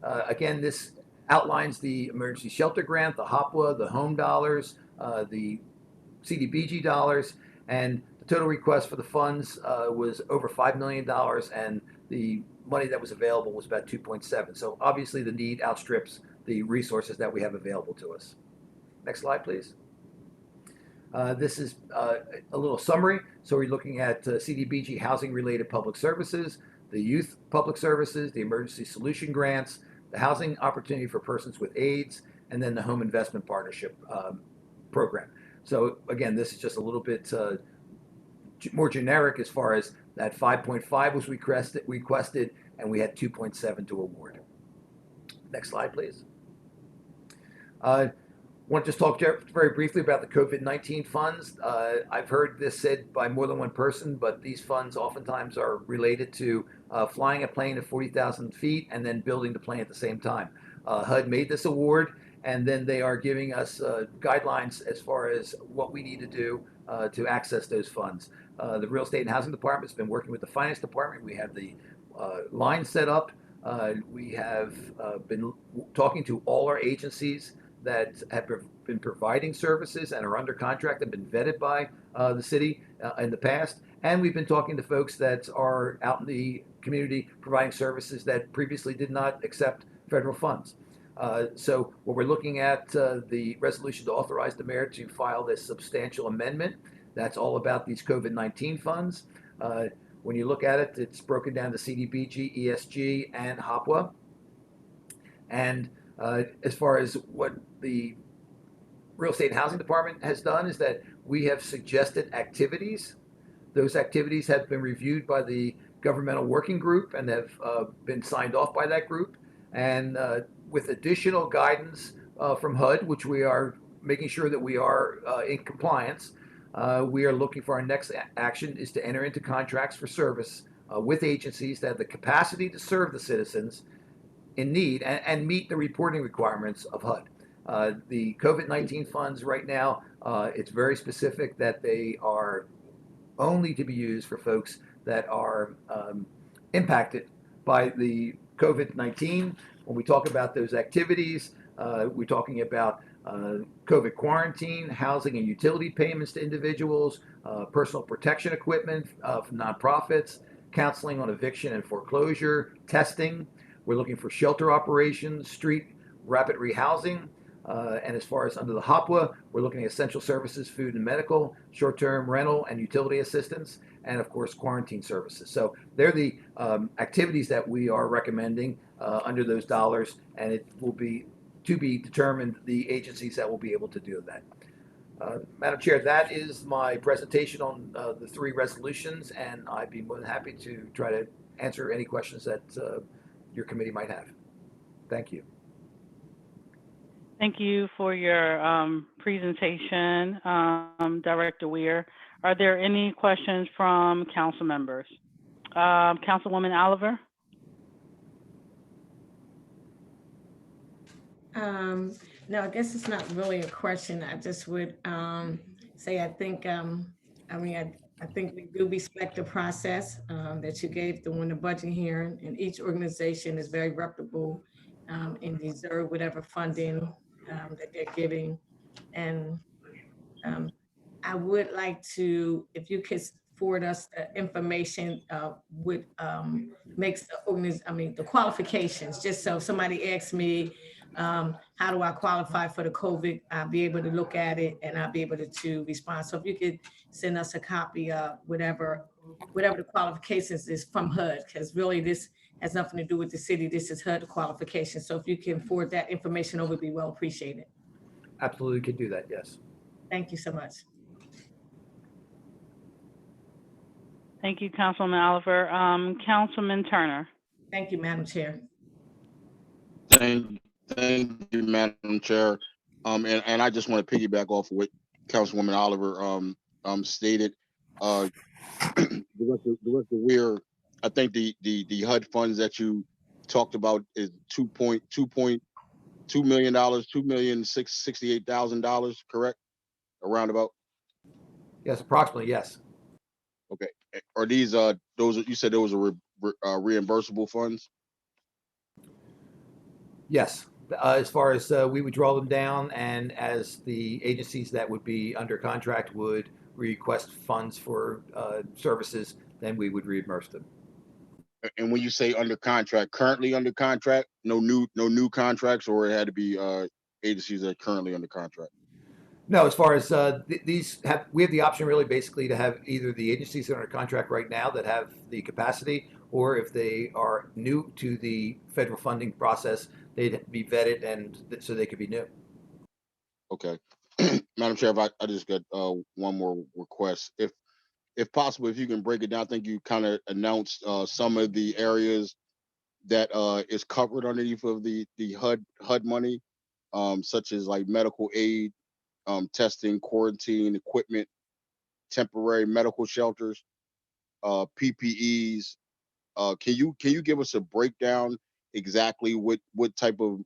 Again, this outlines the emergency shelter grant, the HOPWA, the home dollars, the CDBG dollars, and the total request for the funds was over $5 million, and the money that was available was about 2.7. So obviously the need outstrips the resources that we have available to us. Next slide, please. This is a little summary. So we're looking at CDBG housing-related public services, the youth public services, the emergency solution grants, the housing opportunity for persons with AIDS, and then the home investment partnership program. So again, this is just a little bit more generic as far as that 5.5 was requested, and we had 2.7 to award. Next slide, please. I want to just talk very briefly about the COVID-19 funds. I've heard this said by more than one person, but these funds oftentimes are related to flying a plane at 40,000 feet and then building the plane at the same time. HUD made this award, and then they are giving us guidelines as far as what we need to do to access those funds. The Real Estate and Housing Department has been working with the Finance Department. We have the line set up. We have been talking to all our agencies that have been providing services and are under contract and been vetted by the city in the past. And we've been talking to folks that are out in the community providing services that previously did not accept federal funds. So what we're looking at, the resolution to authorize the mayor to file this substantial amendment. That's all about these COVID-19 funds. When you look at it, it's broken down to CDBG, ESG, and HOPWA. And as far as what the Real Estate and Housing Department has done is that we have suggested activities. Those activities have been reviewed by the governmental working group and have been signed off by that group. And with additional guidance from HUD, which we are making sure that we are in compliance, we are looking for our next action is to enter into contracts for service with agencies that have the capacity to serve the citizens in need and meet the reporting requirements of HUD. The COVID-19 funds right now, it's very specific that they are only to be used for folks that are impacted by the COVID-19. When we talk about those activities, we're talking about COVID quarantine, housing and utility payments to individuals, personal protection equipment from nonprofits, counseling on eviction and foreclosure, testing. We're looking for shelter operations, street rapid rehousing. And as far as under the HOPWA, we're looking at essential services, food and medical, short-term rental and utility assistance, and of course, quarantine services. So they're the activities that we are recommending under those dollars, and it will be to be determined the agencies that will be able to do that. Madam Chair, that is my presentation on the three resolutions, and I'd be more than happy to try to answer any questions that your committee might have. Thank you. Thank you for your presentation, Director Weir. Are there any questions from council members? Councilwoman Oliver? No, I guess it's not really a question. I just would say I think I think we do respect the process that you gave during the budget hearing, and each organization is very reputable and deserve whatever funding that they're giving. And I would like to, if you could forward us the information what makes the qualifications, just so if somebody asks me, how do I qualify for the COVID? I'll be able to look at it and I'll be able to respond. So if you could send us a copy of whatever the qualifications is from HUD, because really this has nothing to do with the city. This is HUD qualifications. So if you can forward that information over, it'd be well appreciated. Absolutely could do that, yes. Thank you so much. Thank you, Councilwoman Oliver. Councilman Turner? Thank you, Madam Chair. Thank you, Madam Chair. And I just want to piggyback off of what Councilwoman Oliver stated. Director Weir, I think the HUD funds that you talked about is $2.2 million, $2,668,000, correct? Around about. Yes, approximately, yes. Okay. Are these those? You said those are reimbursable funds? Yes. As far as we would draw them down, and as the agencies that would be under contract would request funds for services, then we would reimburse them. And when you say under contract, currently under contract, no new contracts, or it had to be agencies that are currently under contract? No, as far as we have the option really basically to have either the agencies that are under contract right now that have the capacity, or if they are new to the federal funding process, they'd be vetted and so they could be new. Okay. Madam Chair, I just got one more request. If possible, if you can break it down, I think you kind of announced some of the areas that is covered underneath of the HUD money, such as like medical aid, testing, quarantine, equipment, temporary medical shelters, PPEs. Can you give us a breakdown exactly what type of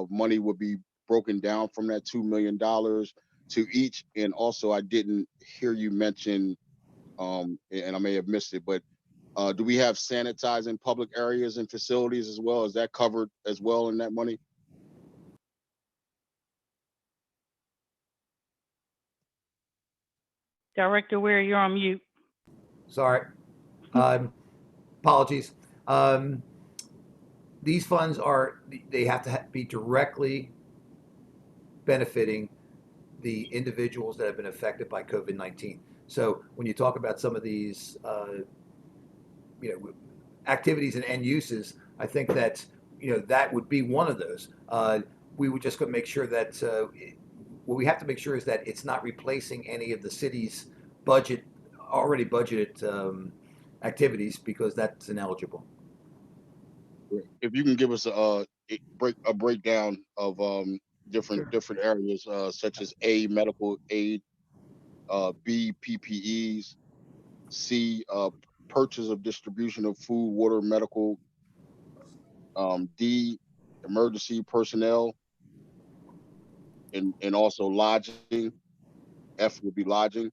money would be broken down from that $2 million to each? And also, I didn't hear you mention, and I may have missed it, but do we have sanitizing public areas and facilities as well? Is that covered as well in that money? Director Weir, you're on mute. Sorry. Apologies. These funds they have to be directly benefiting the individuals that have been affected by COVID-19. So when you talk about some of these, activities and end uses, I think that, that would be one of those. We would just make sure that what we have to make sure is that it's not replacing any of the city's already budgeted activities, because that's ineligible. If you can give us a breakdown of different areas, such as A, medical aid, B, PPEs, C, purchase of distribution of food, water, medical, D, emergency personnel, and also lodging. F would be lodging,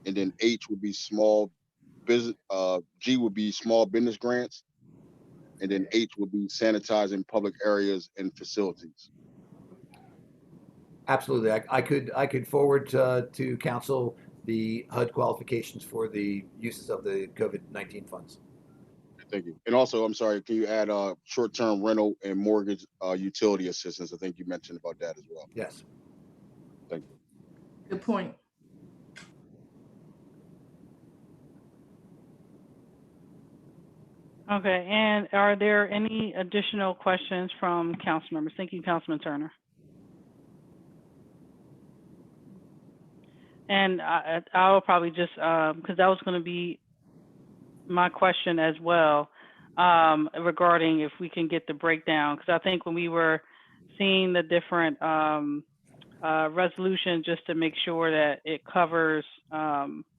and then H would be small business. G would be small business grants, and then H would be sanitizing public areas and facilities. Absolutely. I could forward to council the HUD qualifications for the uses of the COVID-19 funds. Thank you. And also, I'm sorry, can you add short-term rental and mortgage utility assistance? I think you mentioned about that as well. Yes. Thank you. Good point. Okay, and are there any additional questions from council members? Thank you, Councilman Turner. And I'll probably just, because that was going to be my question as well, regarding if we can get the breakdown, because I think when we were seeing the different resolution just to make sure that it covers,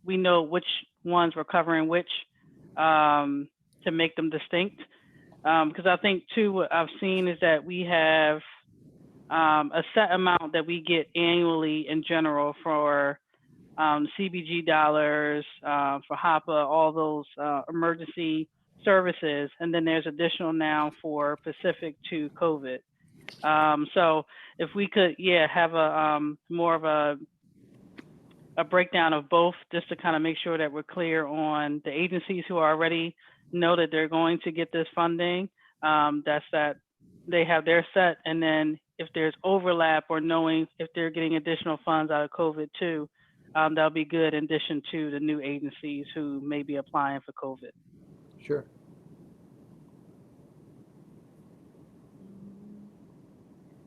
we know which ones we're covering which, to make them distinct. Because I think too, what I've seen is that we have a set amount that we get annually in general for CBG dollars, for HOPWA, all those emergency services, and then there's additional now for specific to COVID. So if we could, have a more of a breakdown of both, just to kind of make sure that we're clear on the agencies who already know that they're going to get this funding, that they have their set, and then if there's overlap or knowing if they're getting additional funds out of COVID too, that'll be good in addition to the new agencies who may be applying for COVID. Sure.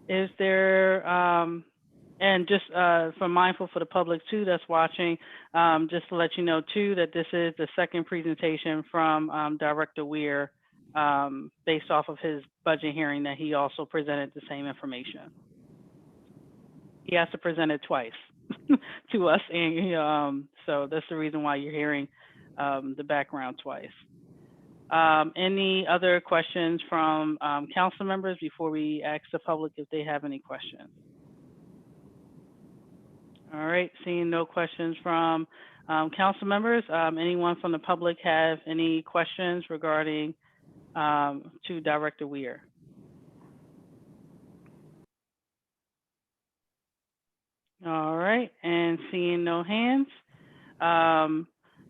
Is there, and just for mindful for the public too that's watching, just to let you know too that this is the second presentation from Director Weir, based off of his budget hearing that he also presented the same information. He has to present it twice to us, and so that's the reason why you're hearing the background twice. Any other questions from council members before we ask the public if they have any questions? All right, seeing no questions from council members, anyone from the public have any questions regarding to Director Weir? All right, and seeing no hands,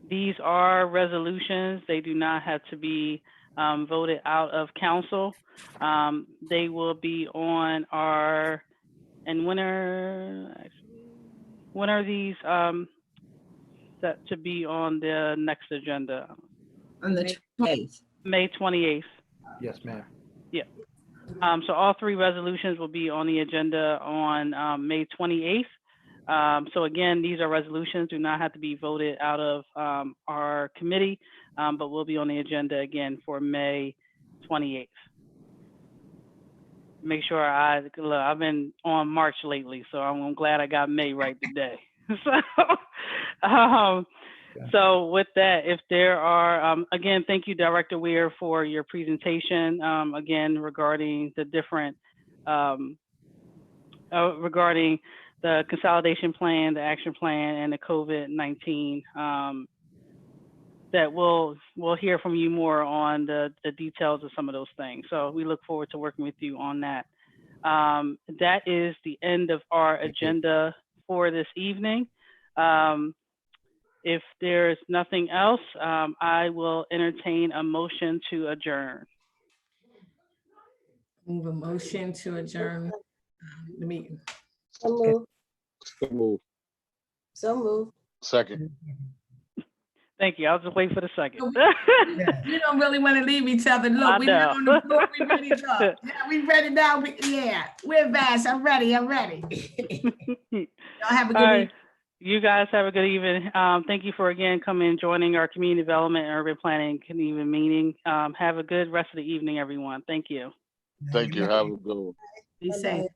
these are resolutions. They do not have to be voted out of council. They will be on our, and when are these set to be on the next agenda? On the 28th. May 28th. Yes, ma'am. Yeah. So all three resolutions will be on the agenda on May 28th. So again, these are resolutions, do not have to be voted out of our committee, but will be on the agenda again for May 28th. Make sure I've been on March lately, so I'm glad I got May right today. So with that, if there are, again, thank you, Director Weir, for your presentation, again, regarding the different, regarding the consolidation plan, the action plan, and the COVID-19, that we'll hear from you more on the details of some of those things. So we look forward to working with you on that. That is the end of our agenda for this evening. If there's nothing else, I will entertain a motion to adjourn. Move a motion to adjourn the meeting. So move. So move. So move. Second. Thank you. I'll just wait for the second. We don't really want to leave each other. Look, we're on the floor. We ready to go. Yeah, we ready now. We're Vash. I'm ready. Y'all have a good evening. You guys have a good evening. Thank you for again coming and joining our community development and urban planning community meeting. Have a good rest of the evening, everyone. Thank you. Thank you. Have a good one. Be safe.